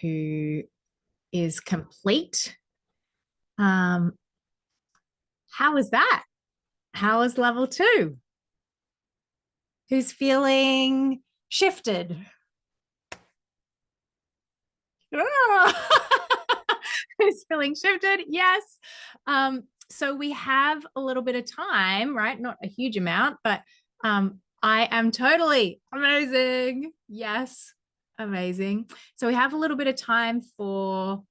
who is complete. How was that? How was level 2? Who's feeling shifted? Who's feeling shifted? Yes. So we have a little bit of time, right? Not a huge amount, but I am totally amazing. Yes, amazing. So we have a little bit of time for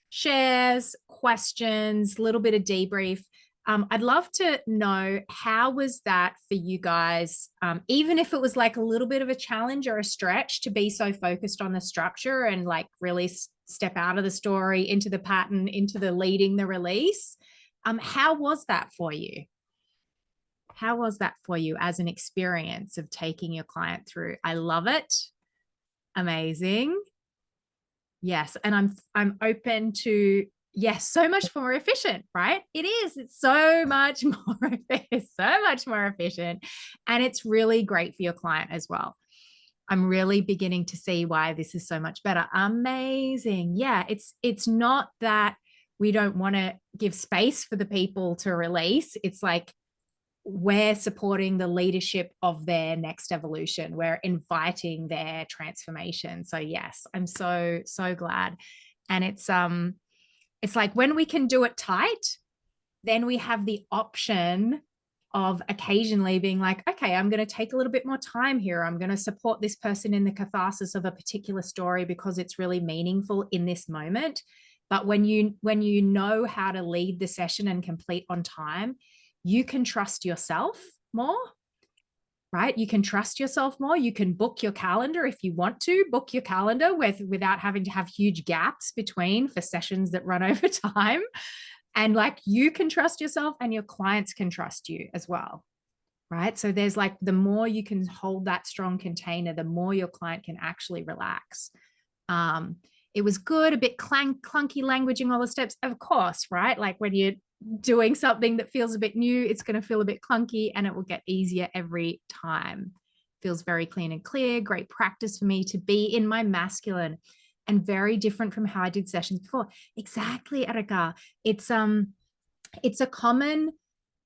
shares, questions, a little bit of debrief. I'd love to know, how was that for you guys? Even if it was like a little bit of a challenge or a stretch to be so focused on the structure and like really step out of the story into the pattern, into the leading the release. How was that for you? How was that for you as an experience of taking your client through? I love it. Amazing. Yes, and I'm open to, yes, so much more efficient, right? It is. It's so much more it's so much more efficient, and it's really great for your client as well. I'm really beginning to see why this is so much better. Amazing. Yeah, it's not that we don't want to give space for the people to release. It's like we're supporting the leadership of their next evolution. We're inviting their transformation. So yes, I'm so glad. And it's like when we can do it tight, then we have the option of occasionally being like, okay, I'm going to take a little bit more time here. I'm going to support this person in the catharsis of a particular story because it's really meaningful in this moment. But when you know how to lead the session and complete on time, you can trust yourself more, right? You can trust yourself more. You can book your calendar if you want to book your calendar without having to have huge gaps between for sessions that run over time. And like you can trust yourself and your clients can trust you as well, right? So there's like, the more you can hold that strong container, the more your client can actually relax. It was good, a bit clunky languaging all the steps, of course, right? Like when you're doing something that feels a bit new, it's going to feel a bit clunky and it will get easier every time. Feels very clean and clear. Great practice for me to be in my masculine, and very different from how I did sessions before. Exactly, Erica. It's a common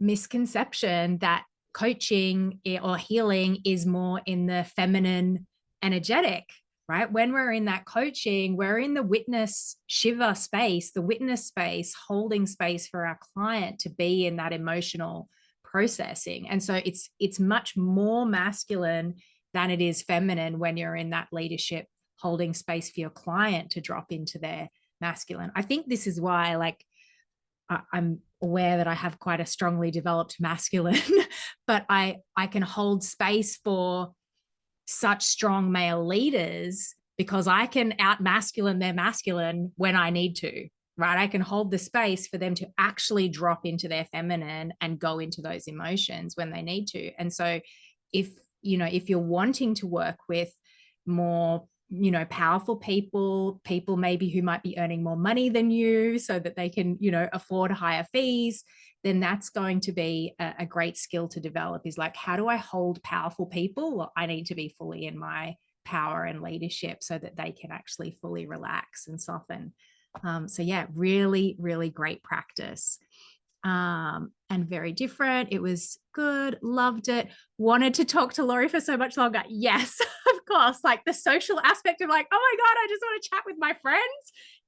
misconception that coaching or healing is more in the feminine energetic, right? When we're in that coaching, we're in the witness Shiva space, the witness space, holding space for our client to be in that emotional processing. And so it's much more masculine than it is feminine when you're in that leadership, holding space for your client to drop into their masculine. I think this is why, like, I'm aware that I have quite a strongly developed masculine, but I can hold space for such strong male leaders because I can out masculine their masculine when I need to, right? I can hold the space for them to actually drop into their feminine and go into those emotions when they need to. And so if you're wanting to work with more powerful people maybe who might be earning more money than you so that they can afford higher fees, then that's going to be a great skill to develop, is like, how do I hold powerful people? Well, I need to be fully in my power and leadership so that they can actually fully relax and soften. So yeah, really, really great practice. And very different. It was good, loved it, wanted to talk to Laurie for so much longer. Yes, of course. Like the social aspect of like, oh my God, I just want to chat with my friends.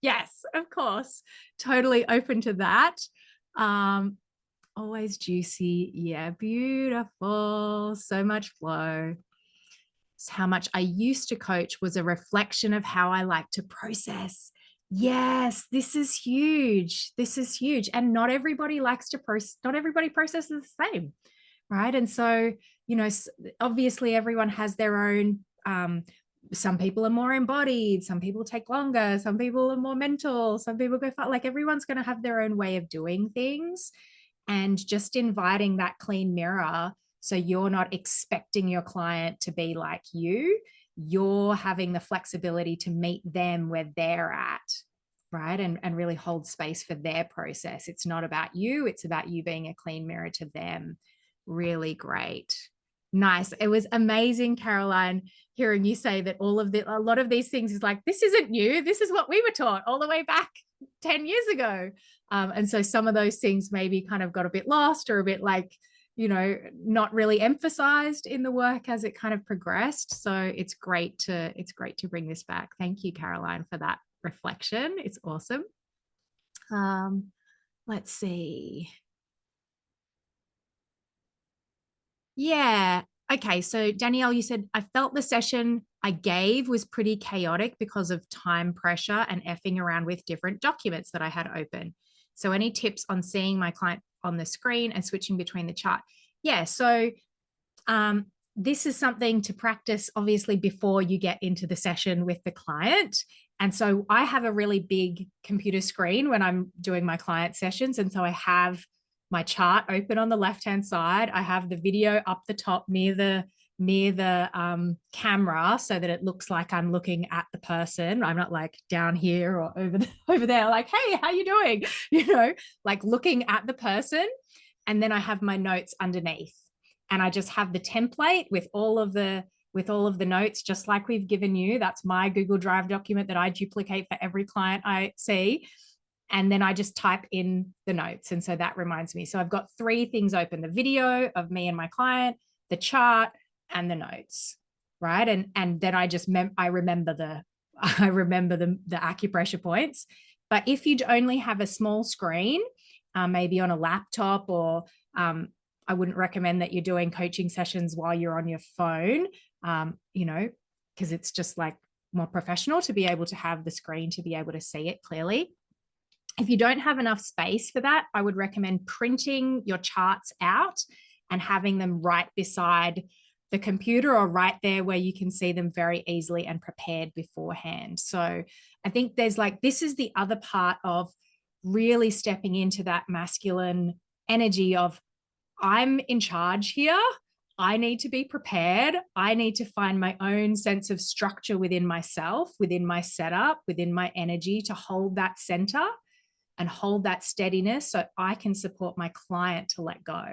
Yes, of course. Totally open to that. Always juicy. Yeah, beautiful. So much flow. How much I used to coach was a reflection of how I like to process. Yes, this is huge. This is huge. And not everybody likes to process, not everybody processes the same, right? And so, obviously everyone has their own, some people are more embodied, some people take longer, some people are more mental, some people go far. Like everyone's going to have their own way of doing things. And just inviting that clean mirror, so you're not expecting your client to be like you're having the flexibility to meet them where they're at, right? And really hold space for their process. It's not about you, it's about you being a clean mirror to them. Really great. Nice. It was amazing, Caroline, hearing you say that a lot of these things is like, this isn't new. This is what we were taught all the way back 10 years ago. And so some of those things maybe kind of got a bit lost or a bit like, not really emphasized in the work as it kind of progressed. So it's great to bring this back. Thank you, Caroline, for that reflection. It's awesome. Let's see. Yeah. Okay. So, Danielle, you said, I felt the session I gave was pretty chaotic because of time pressure and effing around with different documents that I had open. So, any tips on seeing my client on the screen and switching between the chart? Yeah. So, this is something to practice, obviously, before you get into the session with the client. And so, I have a really big computer screen when I'm doing my client sessions. And so, I have my chart open on the left-hand side. I have the video up the top near the camera so that it looks like I'm looking at the person. I'm not like down here or over there, like, hey, how you doing? Like looking at the person. And then I have my notes underneath. And I just have the template with all of the notes, just like we've given you. That's my Google Drive document that I duplicate for every client I see. And then I just type in the notes. And so that reminds me. So I've got 3 things open: the video of me and my client, the chart, and the notes, right? And then I remember the acupressure points. But if you only have a small screen, maybe on a laptop, or I wouldn't recommend that you're doing coaching sessions while you're on your phone, because it's just like more professional to be able to have the screen to be able to see it clearly. If you don't have enough space for that, I would recommend printing your charts out and having them right beside the computer or right there where you can see them very easily and prepared beforehand. So I think this is the other part of really stepping into that masculine energy of, I'm in charge here. I need to be prepared. I need to find my own sense of structure within myself, within my setup, within my energy to hold that center and hold that steadiness so I can support my client to let go,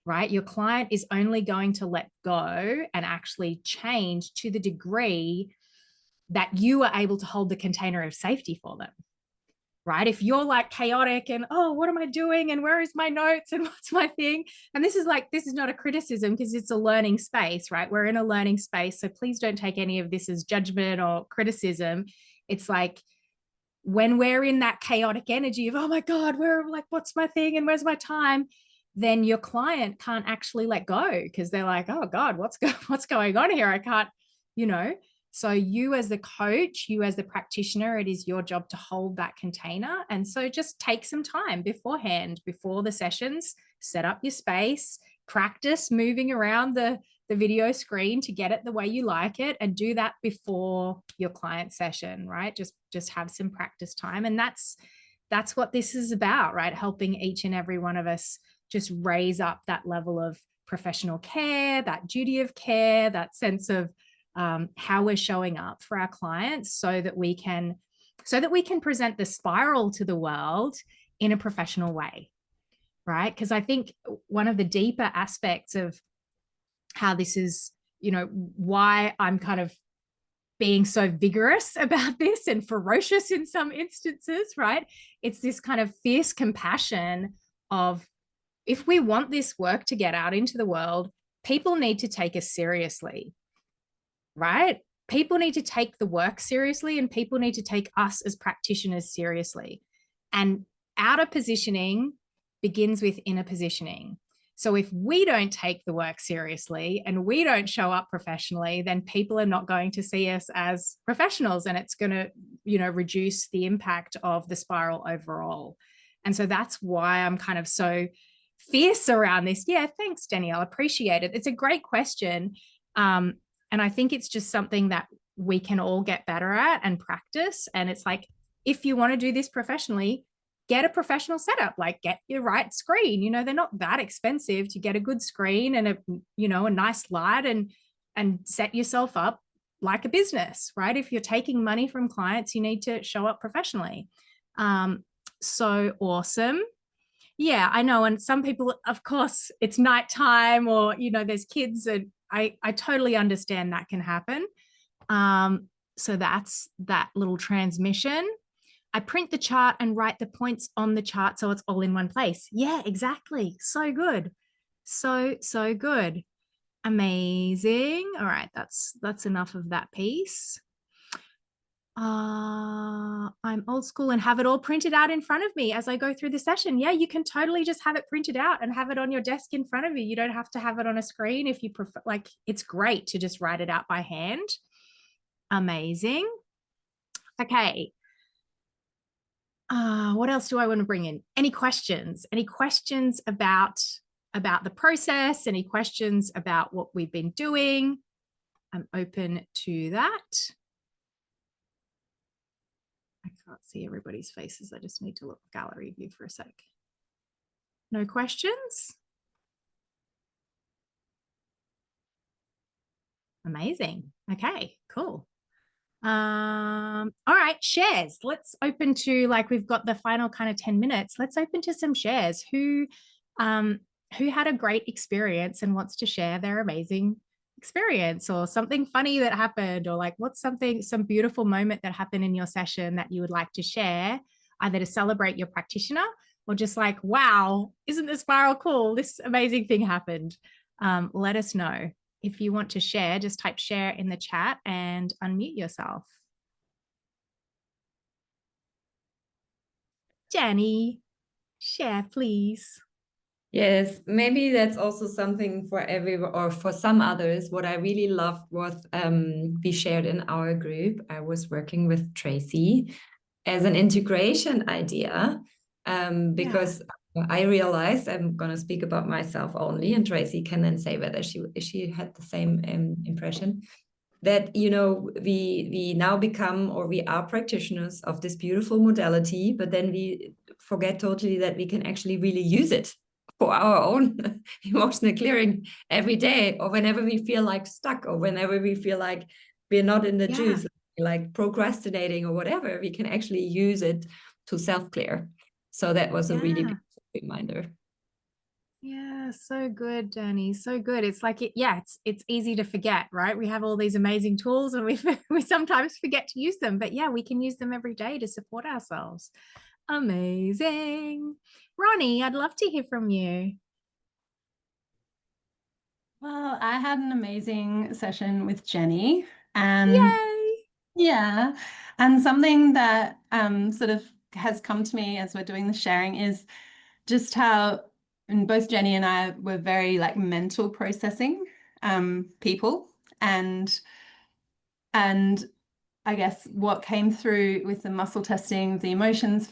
right? Your client is only going to let go and actually change to the degree that you are able to hold the container of safety for them, right? If you're like chaotic and, oh, what am I doing? And where is my notes? And what's my thing? And this is not a criticism, because it's a learning space, right? We're in a learning space. So please don't take any of this as judgment or criticism. It's like, when we're in that chaotic energy of, oh my God, what's my thing? And where's my time? Then your client can't actually let go, because they're like, oh God, what's going on here? I can't, So you as the coach, you as the practitioner, it is your job to hold that container. And so just take some time beforehand, before the sessions, set up your space, practice moving around the video screen to get it the way you like it, and do that before your client session, right? Just have some practice time. And that's what this is about, right? Helping each and every one of us just raise up that level of professional care, that duty of care, that sense of how we're showing up for our clients, so that we can present the spiral to the world in a professional way, right? Because I think one of the deeper aspects of how this is, why I'm kind of being so vigorous about this and ferocious in some instances, right? It's this kind of fierce compassion of, if we want this work to get out into the world, people need to take us seriously, right? People need to take the work seriously, and people need to take us as practitioners seriously. And outer positioning begins with inner positioning. So if we don't take the work seriously and we don't show up professionally, then people are not going to see us as professionals, and it's going to, reduce the impact of the spiral overall. And so that's why I'm kind of so fierce around this. Yeah, thanks, Danielle. Appreciate it. It's a great question. And I think it's just something that we can all get better at and practice. And it's like, if you want to do this professionally, get a professional setup, like get your right screen. They're not that expensive to get a good screen and a nice light, and set yourself up like a business, right? If you're taking money from clients, you need to show up professionally. So awesome. Yeah, I know. And some people, of course, it's nighttime or, there's kids, and I totally understand that can happen. So that's that little transmission. I print the chart and write the points on the chart so it's all in one place. Yeah, exactly. So good. So good. Amazing. All right, that's enough of that piece. I'm old school and have it all printed out in front of me as I go through the session. Yeah, you can totally just have it printed out and have it on your desk in front of you. You don't have to have it on a screen if you prefer. Like, it's great to just write it out by hand. Amazing. Okay. What else do I want to bring in? Any questions? Any questions about the process? Any questions about what we've been doing? I'm open to that. I can't see everybody's faces. I just need to look gallery view for a sec. No questions? Amazing. Okay, cool. All right, shares. Let's open to, like, we've got the final kind of 10 minutes. Let's open to some shares. Who had a great experience and wants to share their amazing experience, or something funny that happened, or like what's some beautiful moment that happened in your session that you would like to share, either to celebrate your practitioner or just like, wow, isn't this spiral cool? This amazing thing happened. Let us know. If you want to share, just type share in the chat and unmute yourself. Jenny, share, please. Yes, maybe that's also something for or for some others. What I really loved was we shared in our group. I was working with Tracy as an integration idea because I realized, I'm going to speak about myself only, and Tracy can then say whether she had the same impression, that we now become, or we are practitioners of this beautiful modality, but then we forget totally that we can actually really use it for our own emotional clearing every day, or whenever we feel like stuck, or whenever we feel like we're not in the juice, like procrastinating or whatever, we can actually use it to self-clear. So that was a really big reminder. Yeah, so good, Danny. So good. It's like it's easy to forget, right? We have all these amazing tools and we sometimes forget to use them, but yeah, we can use them every day to support ourselves. Amazing. Ronnie, I'd love to hear from you. Well, I had an amazing session with Jenny, and yay! Yeah, and something that sort of has come to me as we're doing the sharing is just how, and both Jenny and I were very like mental processing people, and I guess what came through with the muscle testing, the emotions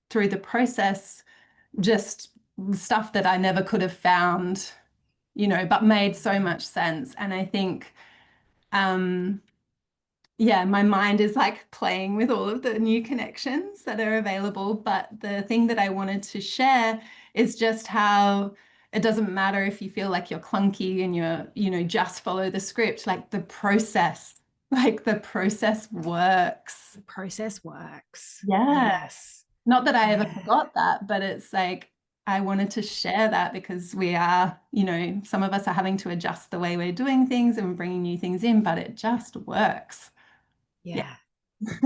through the process, just stuff that I never could have found, but made so much sense. And I think yeah, my mind is like playing with all of the new connections that are available. But the thing that I wanted to share is just how it doesn't matter if you feel like you're clunky and just follow the script, like the process works. The process works. Yeah. Yes. Not that I ever forgot that, but it's like, I wanted to share that because we are, some of us are having to adjust the way we're doing things and bringing new things in, but it just works. Yeah.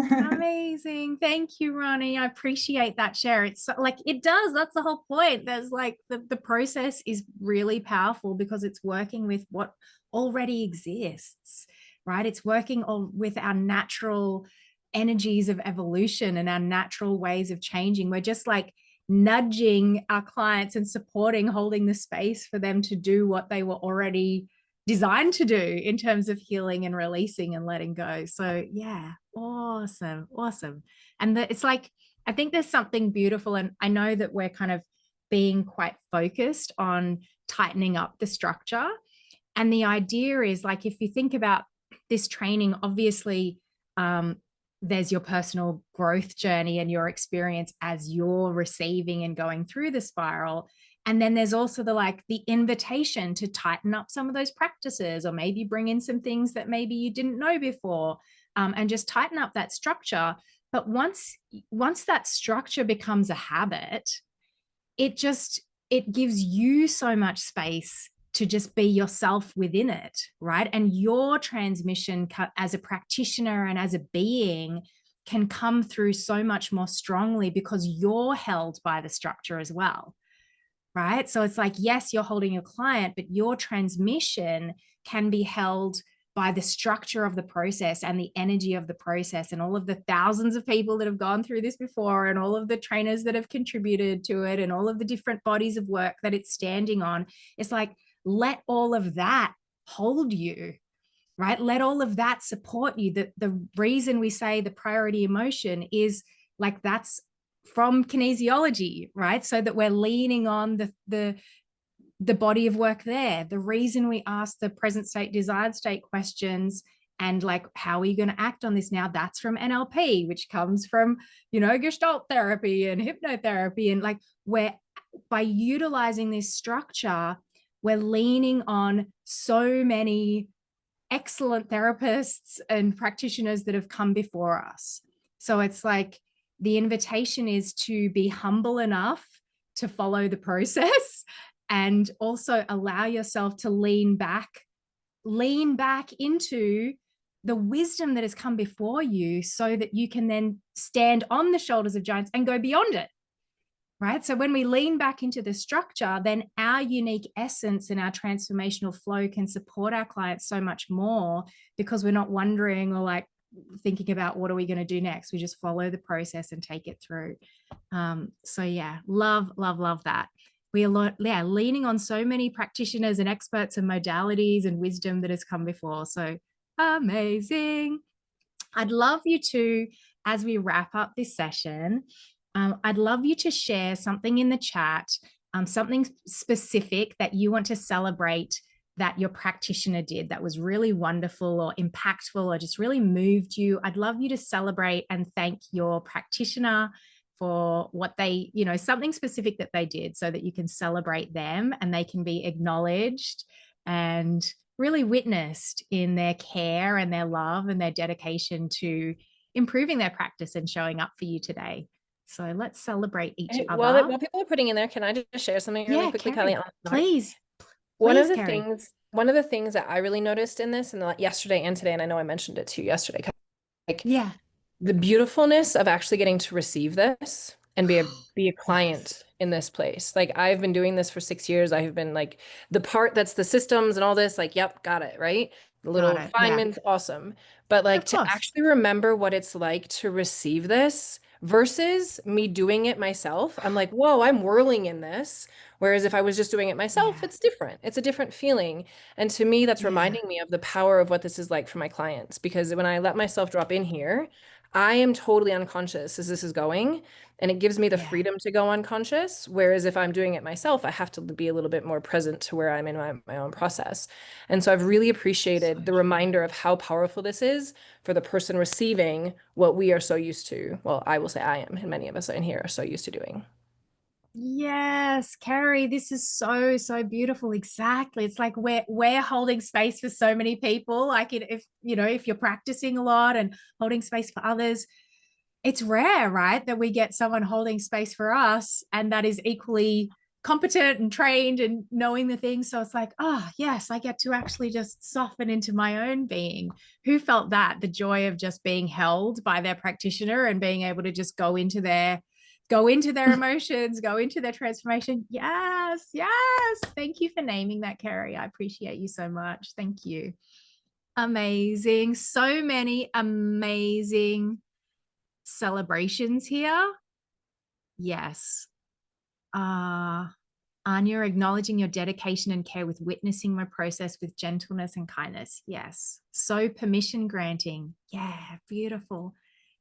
Amazing. Thank you, Ronnie. I appreciate that share. It's like, it does. That's the whole point. There's like the process is really powerful because it's working with what already exists, right? It's working with our natural energies of evolution and our natural ways of changing. We're just like nudging our clients and supporting, holding the space for them to do what they were already designed to do in terms of healing and releasing and letting go. So yeah, awesome. And it's like, I think there's something beautiful, and I know that we're kind of being quite focused on tightening up the structure. And the idea is, like, if you think about this training, obviously there's your personal growth journey and your experience as you're receiving and going through the spiral. And then there's also the invitation to tighten up some of those practices, or maybe bring in some things that maybe you didn't know before, and just tighten up that structure. But once that structure becomes a habit, it gives you so much space to just be yourself within it, right? And your transmission as a practitioner and as a being can come through so much more strongly because you're held by the structure as well, right? So it's like, yes, you're holding your client, but your transmission can be held by the structure of the process and the energy of the process and all of the thousands of people that have gone through this before and all of the trainers that have contributed to it and all of the different bodies of work that it's standing on. It's like, let all of that hold you, right? Let all of that support you. The reason we say the priority emotion is like, that's from kinesiology, right? So that we're leaning on the body of work there. The reason we ask the present state, desired state questions and like, how are you going to act on this now? That's from NLP, which comes from, Gestalt therapy and hypnotherapy. And like, by utilizing this structure, we're leaning on so many excellent therapists and practitioners that have come before us. So it's like, the invitation is to be humble enough to follow the process and also allow yourself to lean back into the wisdom that has come before you so that you can then stand on the shoulders of giants and go beyond it, right? So when we lean back into the structure, then our unique essence and our transformational flow can support our clients so much more because we're not wondering or like thinking about what are we going to do next. We just follow the process and take it through. So yeah, love that. We are leaning on so many practitioners and experts and modalities and wisdom that has come before. So amazing. I'd love you to, as we wrap up this session, I'd love you to share something in the chat, something specific that you want to celebrate that your practitioner did that was really wonderful or impactful or just really moved you. I'd love you to celebrate and thank your practitioner for what they, something specific that they did so that you can celebrate them and they can be acknowledged and really witnessed in their care and their love and their dedication to improving their practice and showing up for you today. So let's celebrate each other. While people are putting in there, can I just share something really quickly, Carrie, Kelly? Please. One of the things that I really noticed in this, and yesterday and today, and I know I mentioned it to you yesterday, the beautifulness of actually getting to receive this and be a client in this place. Like, I've been doing this for 6 years. I have been like the part that's the systems and all this, like, yep, got it, right? The little refinements, awesome. But like to actually remember what it's like to receive this versus me doing it myself. I'm like, whoa, I'm whirling in this. Whereas if I was just doing it myself, it's different. It's a different feeling. And to me, that's reminding me of the power of what this is like for my clients. Because when I let myself drop in here, I am totally unconscious as this is going. And it gives me the freedom to go unconscious. Whereas if I'm doing it myself, I have to be a little bit more present to where I'm in my own process. And so I've really appreciated the reminder of how powerful this is for the person receiving what we are so used to. Well, I will say I am, and many of us in here are so used to doing. Yes, Carrie, this is so, so beautiful. Exactly. It's like we're holding space for so many people. Like if you're practicing a lot and holding space for others, it's rare, right, that we get someone holding space for us and that is equally competent and trained and knowing the things. So it's like, oh yes, I get to actually just soften into my own being. Who felt that? The joy of just being held by their practitioner and being able to just go into their emotions, go into their transformation. Yes. Thank you for naming that, Carrie. I appreciate you so much. Thank you. Amazing. So many amazing celebrations here. Yes. Anya, acknowledging your dedication and care with witnessing my process with gentleness and kindness. Yes. So permission granting. Yeah, beautiful.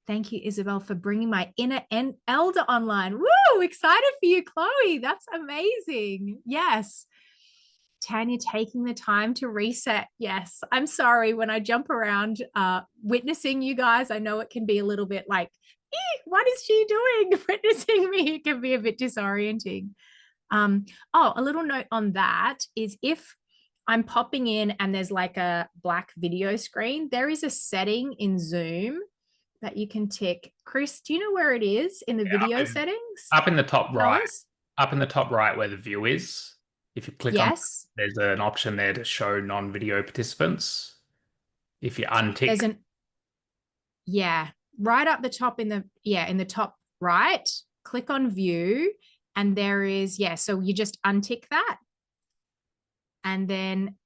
Thank you, Isabel, for bringing my inner elder online. Woo, excited for you, Chloe. That's amazing. Yes. Tanya, taking the time to reset. Yes. I'm sorry when I jump around witnessing you guys. I know it can be a little bit like, what is she doing? Witnessing me, it can be a bit disorienting. A little note on that is if I'm popping in and there's like a black video screen, there is a setting in Zoom that you can tick. Chris, do you know where it is in the video settings? Up in the top right. Up in the top right where the view is, if you click on, Yes. there's an option there to show non-video participants. If you There's untick, right up the top in the top right, click on view, and there is, so you just untick that. And then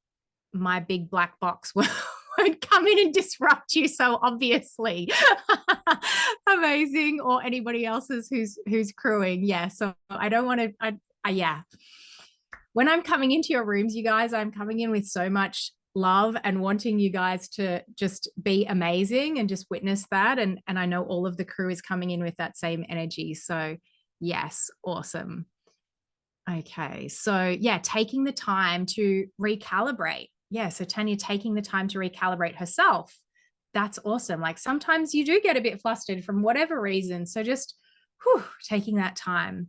my big black box won't come in and disrupt you so obviously. Amazing. Or anybody else's who's crewing. Yeah. So I don't want to, when I'm coming into your rooms, you guys, I'm coming in with so much love and wanting you guys to just be amazing and just witness that. And I know all of the crew is coming in with that same energy. So yes, awesome. Okay. So taking the time to recalibrate. Yeah. So Tanya taking the time to recalibrate herself. That's awesome. Like sometimes you do get a bit flustered from whatever reason. So just taking that time.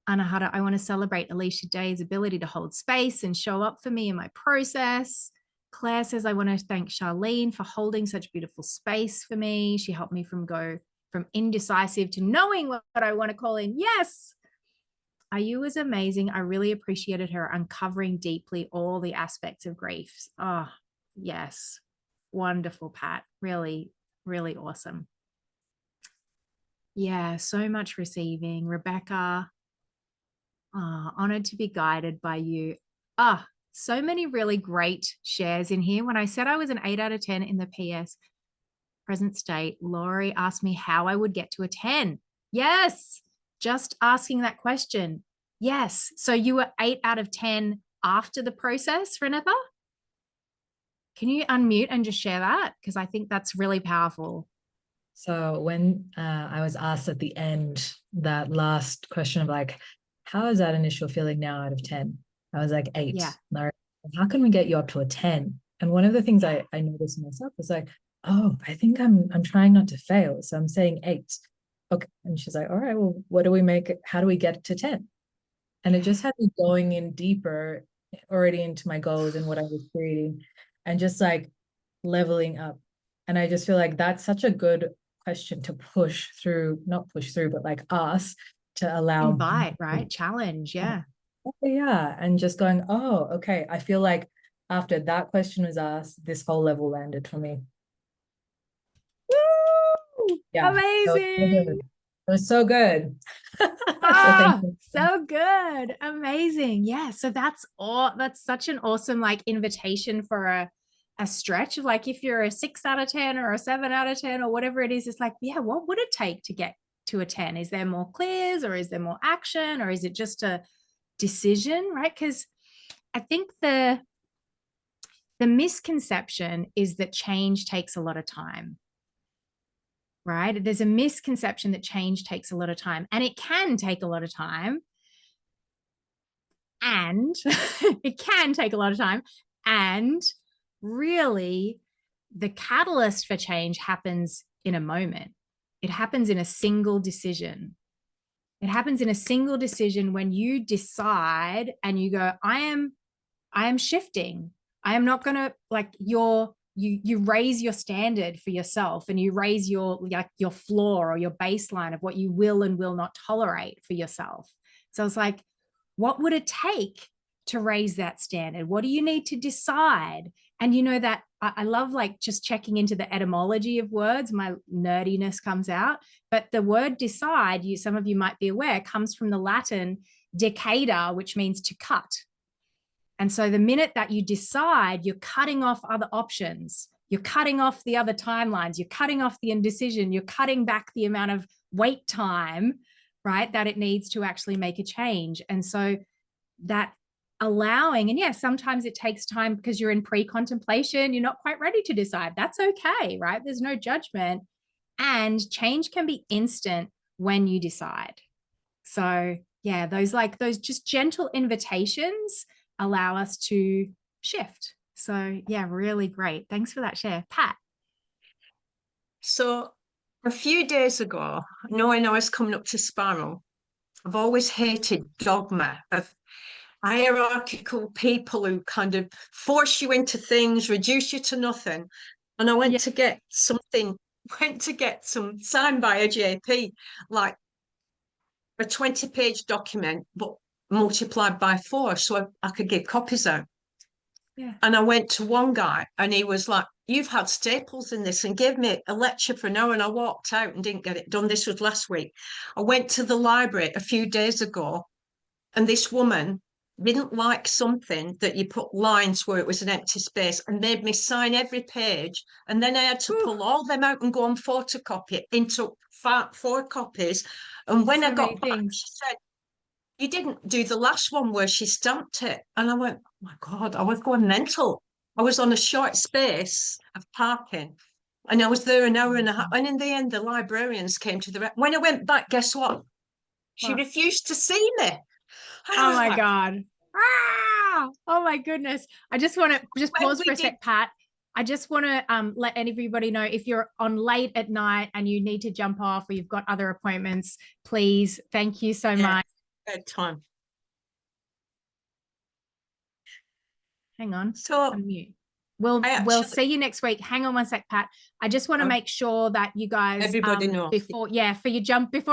Anahata, I want to celebrate Alicia Day's ability to hold space and show up for me in my process. Claire says, I want to thank Charlene for holding such beautiful space for me. She helped me go from indecisive to knowing what I want to call in. Yes. Ayu was amazing. I really appreciated her uncovering deeply all the aspects of grief. Oh, yes. Wonderful, Pat. Really, really awesome. Yeah, so much receiving. Rebecca, honored to be guided by you. So many really great shares in here. When I said I was an 8 out of 10 in the PS present state, Laurie asked me how I would get to a 10. Yes. Just asking that question. Yes. So you were 8 out of 10 after the process, Renatha? Can you unmute and just share that? Because I think that's really powerful. So when I was asked at the end, that last question of like, how is that initial feeling now out of 10? I was like 8. Yeah. Larry, how can we get you up to a 10? And one of the things I noticed myself was like, oh, I think I'm trying not to fail. So I'm saying 8. Okay. And she's like, all right, well, what do we make it? How do we get to 10? And it just had me going in deeper already into my goals and what I was creating and just like leveling up. And I just feel like that's such a good question to push through, not push through, but like us to allow. Invite, right? Challenge. Yeah. Yeah. And just going, oh, okay. I feel like after that question was asked, this whole level landed for me. Woo! Yeah. Amazing. It was so good. So good. Amazing. Yeah. So that's such an awesome like invitation for a stretch of like, if you're a 6 out of 10 or a 7 out of 10 or whatever it is, it's like, yeah, what would it take to get to a 10? Is there more clears or is there more action or is it just a decision, right? Because I think the misconception is that change takes a lot of time. Right? There's a misconception that change takes a lot of time, and it can take a lot of time. And it can take a lot of time. And really, the catalyst for change happens in a moment. It happens in a single decision. It happens in a single decision when you decide and you go, I am shifting. I am not going to like you raise your standard for yourself and you raise your floor or your baseline of what you will and will not tolerate for yourself. So it's like, what would it take to raise that standard? What do you need to decide? And you know that I love like just checking into the etymology of words. My nerdiness comes out, but the word decide, some of you might be aware, comes from the Latin decader, which means to cut. And so the minute that you decide, you're cutting off other options, you're cutting off the other timelines, you're cutting off the indecision, you're cutting back the amount of wait time, right, that it needs to actually make a change. And so that allowing, and yes, sometimes it takes time because you're in pre-contemplation, you're not quite ready to decide. That's okay, right? There's no judgment. And change can be instant when you decide. So yeah, those just gentle invitations allow us to shift. So yeah, really great. Thanks for that share. Pat. So a few days ago, knowing I was coming up to Spiral, I've always hated dogma of hierarchical people who kind of force you into things, reduce you to nothing. And I went to get some signed by a JP, like a 20-page document, but multiplied by 4, so I could give copies out. Yeah. And I went to one guy and he was like, you've had staples in this, and gave me a lecture for an hour, and I walked out and didn't get it done. This was last week. I went to the library a few days ago, and this woman didn't like something that you put lines where it was an empty space, and made me sign every page. And then I had to pull all them out and go and photocopy it into 4 copies. And when So I got many back, things. she said, you didn't do the last one where she stamped it. And I went, oh my God, I was going mental. I was on a short space of parking, and I was there an hour and a half. And in the end, the librarians came to the, when I went back, guess what? She What? refused to see me. And I Oh was my like, God. Ah! Oh my goodness. I just want to just when pause we for a did- sec, Pat. I just want to let everybody know, if you're on late at night and you need to jump off or you've got other appointments, please, thank you so much. bedtime. Hang on. So Unmute. We'll I see you next week. Hang on one sec, Pat. I just want to Oh. make sure that you guys Everybody knows. before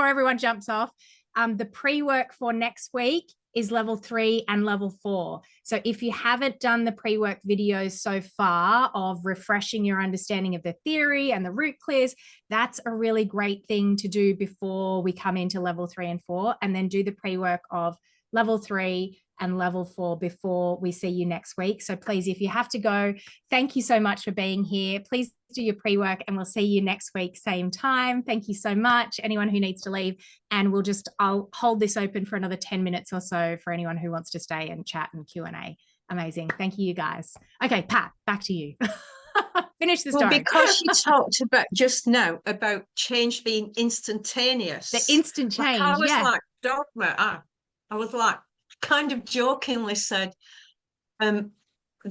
everyone jumps off. The pre-work for next week is level 3 and level 4. So if you haven't done the pre-work videos so far of refreshing your understanding of the theory and the root clears, that's a really great thing to do before we come into level 3 and 4, and then do the pre-work of level 3 and level 4 before we see you next week. So please, if you have to go, thank you so much for being here. Please do your pre-work, and we'll see you next week, same time. Thank you so much. Anyone who needs to leave, and I'll hold this open for another 10 minutes or so for anyone who wants to stay and chat and Q&A. Amazing. Thank you, guys. Okay, Pat, back to you. Finish the story. Well, because you talked about just now about change being instantaneous. The instant change, I was yeah. like, dogma. I was like, kind of jokingly said, the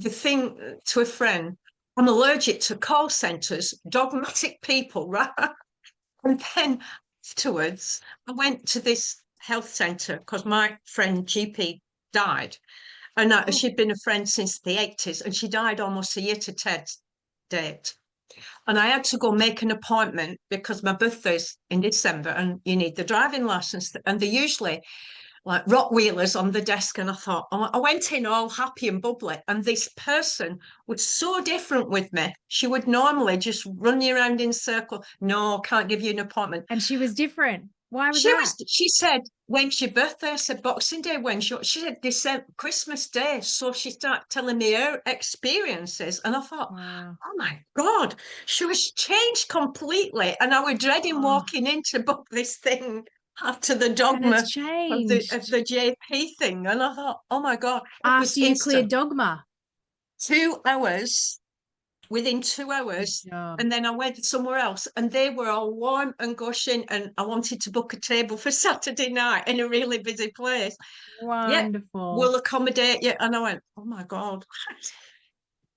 thing to a friend, I'm allergic to call centers, dogmatic people, right? And then afterwards, I went to this health center because my friend GP died. And she'd been a friend since the 80s, and she died almost a year to Ted's date. And I had to go make an appointment because my birthday's in December and you need the driving license. And they usually like rock wheelers on the desk. And I thought, oh, I went in all happy and bubbly. And this person was so different with me. She would normally just run you around in circle. No, can't give you an appointment. And she was different. Why was that? She said, when's your birthday? I said, Boxing Day. When? She said, December, Christmas Day. So she started telling me her experiences. And I thought, wow. oh my God, she was changed completely. And I was dreading walking in to book this thing after the dogma of the JP thing. And I thought, oh my God. After you cleared dogma. 2 hours. Within 2 hours, and then I went somewhere else, and they were all warm and gushing, and I wanted to book a table for Saturday night in a really busy place. Wonderful. Yeah, we'll accommodate you. And I went, oh my God.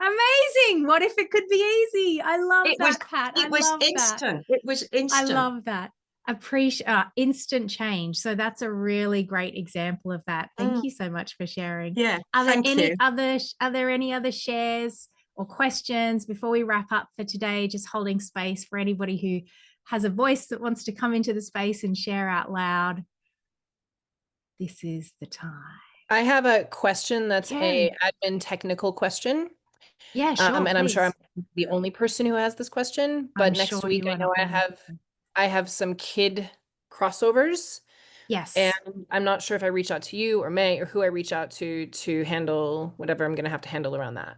Amazing. What if it could be easy? I love that, Pat. It was instant. It was instant. I love that. Appreciate instant change. So that's a really great example of that. Thank you so much for sharing. Yeah. Are there any other shares or questions before we wrap up for today? Just holding space for anybody who has a voice that wants to come into the space and share out loud. This is the time. I have a question that's a admin technical question. Yeah, sure. And please. I'm sure I'm the only person who has this question, but next week I know I have some kid crossovers. Yes. And I'm not sure if I reach out to you or May or who I reach out to handle whatever I'm going to have to handle around that.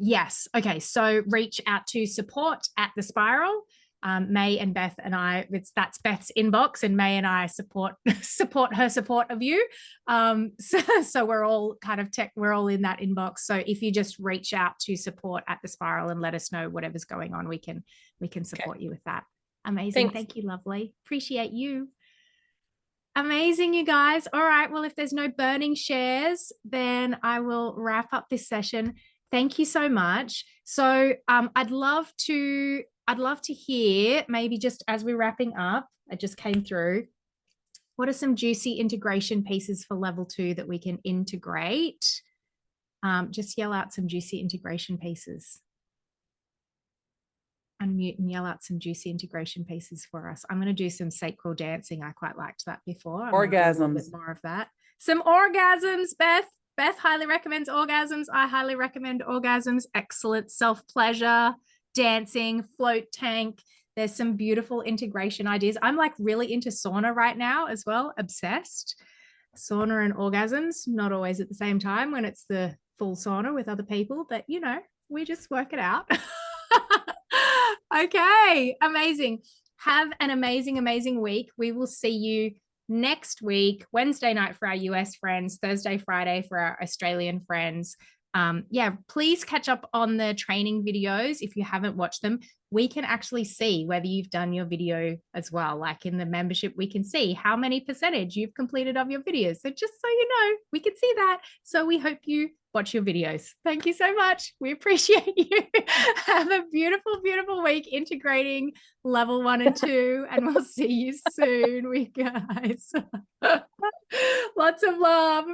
Yes. Okay. So reach out to support at the Spiral. May and Beth and I, that's Beth's inbox, and May and I support her support of you. So we're all kind of we're all in that inbox. So if you just reach out to support at the Spiral and let us know whatever's going on, we can support you with that. Amazing. Thank you, lovely. Appreciate you. Amazing, you guys. All right. Well, if there's no burning shares, then I will wrap up this session. Thank you so much. So I'd love to hear, maybe just as we're wrapping up, it just came through, what are some juicy integration pieces for level 2 that we can integrate? Just yell out some juicy integration pieces. unmute and yell out some juicy integration pieces for us. I'm going to do some sacral dancing. I quite liked that before. I'm gonna do a little bit Orgasms. more of that. Some orgasms, Beth. Beth highly recommends orgasms. I highly recommend orgasms. Excellent self-pleasure, dancing, float tank. There's some beautiful integration ideas. I'm like really into sauna right now as well, obsessed. Sauna and orgasms, not always at the same time when it's the full sauna with other people, but you know, we just work it out. Okay, amazing. Have an amazing, amazing week. We will see you next week, Wednesday night for our US friends, Thursday, Friday for our Australian friends. Yeah, please catch up on the training videos if you haven't watched them. We can actually see whether you've done your video as well. Like in the membership, we can see how many percentage you've completed of your videos. So just so you know, we can see that. So we hope you watch your videos. Thank you so much. We appreciate you. Have a beautiful, beautiful week integrating level 1 and 2, and we'll see you soon, we guys. Lots of love.